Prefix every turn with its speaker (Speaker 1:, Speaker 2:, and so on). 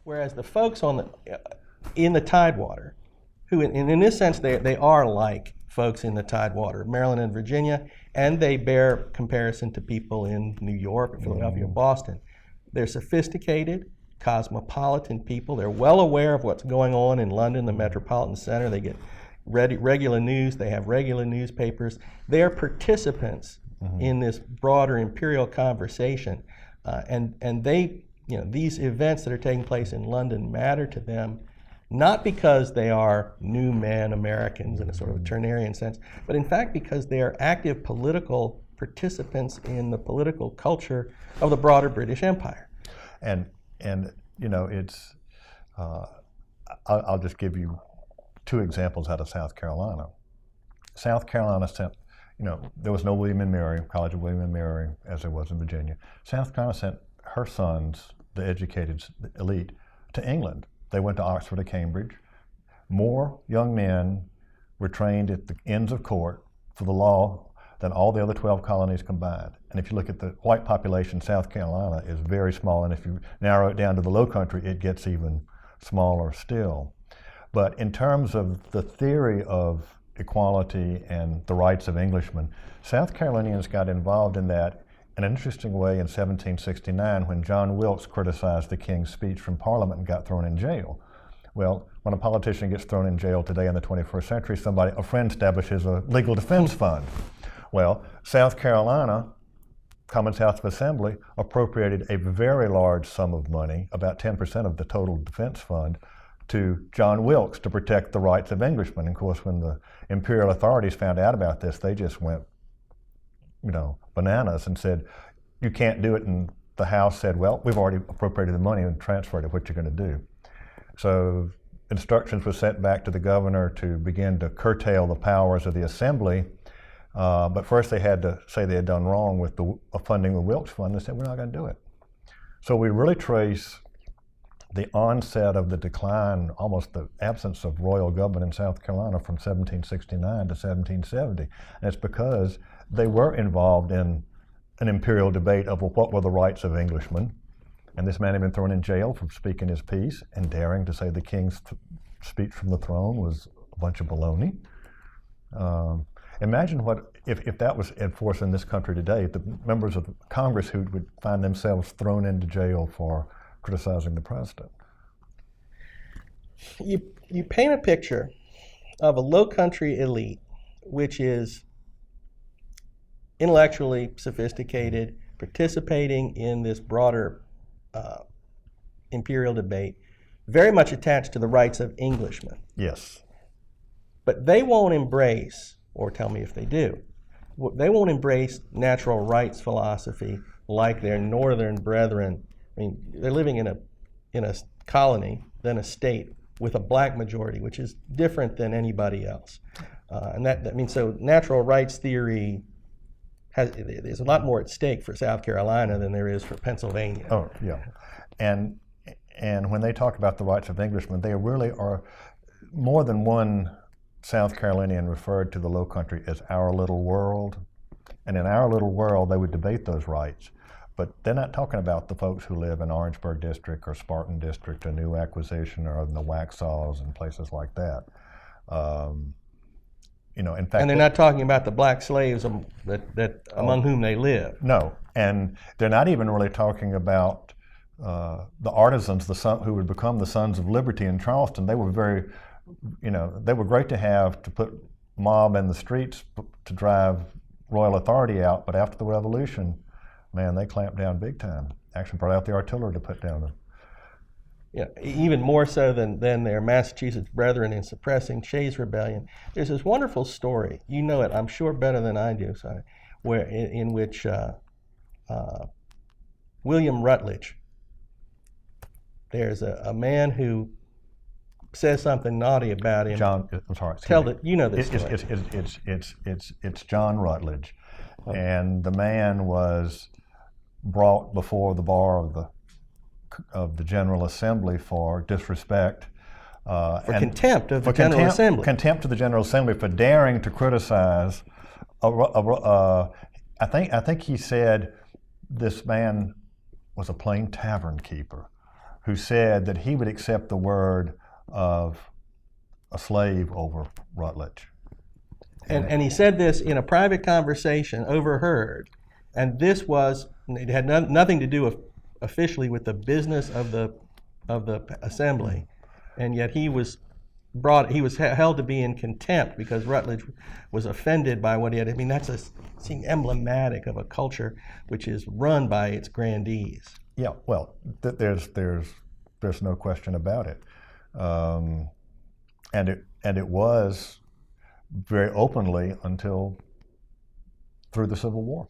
Speaker 1: Whereas the folks in the Tidewater, who in this sense they are like folks in the Tidewater, Maryland and Virginia, and they bear comparison to people in New York, Philadelphia, Boston. They're sophisticated, cosmopolitan people. They're well aware of what's going on in London, the metropolitan center. They get regular news. They have regular newspapers. They're participants in this broader imperial conversation, and they, these events that are taking place in London matter to them, not because they are new man Americans in a sort of Turnerian sense, but in fact because they are active political participants in the political culture of the broader British Empire.
Speaker 2: And it's, I'll just give you two examples out of South Carolina. South Carolina sent, there was no William and Mary, College of William and Mary, as there was in Virginia. South Carolina sent her sons, the educated elite, to England. They went to Oxford or Cambridge. More young men were trained at the Inns of Court for the law than all the other 12 colonies combined. And if you look at the white population, South Carolina is very small, and if you narrow it down to the Low Country, it gets even smaller still. But in terms of the theory of equality and the rights of Englishmen, South Carolinians got involved in that in an interesting way in 1769 when John Wilkes criticized the King's speech from Parliament and got thrown in jail. Well, when a politician gets thrown in jail today in the 21st century, a friend establishes a legal defense fund. Well, South Carolina, Commonwealth House of Assembly, appropriated a very large sum of money, about 10% of the total defense fund, to John Wilkes to protect the rights of Englishmen. And of course, when the imperial authorities found out about this, they just went, bananas and said, you can't do it. And the House said, well, we've already appropriated the money and transferred it. What you're going to do? So instructions were sent back to the governor to begin to curtail the powers of the Assembly. But first they had to say they had done wrong with the funding the Wilkes Fund. They said, we're not going to do it. So we really trace the onset of the decline, almost the absence of royal government in South Carolina from 1769 to 1770. And it's because they were involved in an imperial debate over what were the rights of Englishmen. And this man had been thrown in jail for speaking his piece and daring to say the king's speech from the throne was a bunch of baloney. Imagine what, if that was enforced in this country today, the members of Congress who would find themselves thrown into jail for criticizing the president.
Speaker 1: You paint a picture of a low country elite, which is intellectually sophisticated, participating in this broader imperial debate, very much attached to the rights of Englishmen.
Speaker 2: Yes.
Speaker 1: But they won't embrace, or tell me if they do, they won't embrace natural rights philosophy like their northern brethren. I mean, they're living in a colony, then a state with a black majority, which is different than anybody else. And that means, so natural rights theory there's a lot more at stake for South Carolina than there is for Pennsylvania.
Speaker 2: Oh, yeah. And when they talk about the rights of Englishmen, they really are, more than one South Carolinian referred to the Low Country as our little world. And in our little world, they would debate those rights. But they're not talking about the folks who live in Orangeburg District or Spartan District or New Acquisition or in the Waxhaws and places like that. In fact,
Speaker 1: and they're not talking about the black slaves among whom they live.
Speaker 2: No, and they're not even really talking about the artisans, who would become the Sons of Liberty in Charleston. They were they were great to have to put mob in the streets to drive royal authority out. But after the Revolution, man, they clamped down big time. Actually brought out the artillery to put down them.
Speaker 1: Yeah, even more so than their Massachusetts brethren in suppressing Shays' Rebellion. There's this wonderful story, you know it, I'm sure better than I do, in which William Rutledge, there's a man who says something naughty about him.
Speaker 2: John, I'm sorry.
Speaker 1: You know this story.
Speaker 2: It's John Rutledge, and the man was brought before the bar of the General Assembly for disrespect.
Speaker 1: For contempt of the General Assembly.
Speaker 2: Contempt of the General Assembly for daring to criticize. I think he said this man was a plain tavern keeper. who said that he would accept the word of a slave over Rutledge.
Speaker 1: And he said this in a private conversation, overheard, and it had nothing to do officially with the business of the assembly, and yet he was held to be in contempt because Rutledge was offended by what he had. I mean, that's emblematic of a culture which is run by its grandees.
Speaker 2: Yeah, well, there's no question about it, and it was very openly until through the Civil War.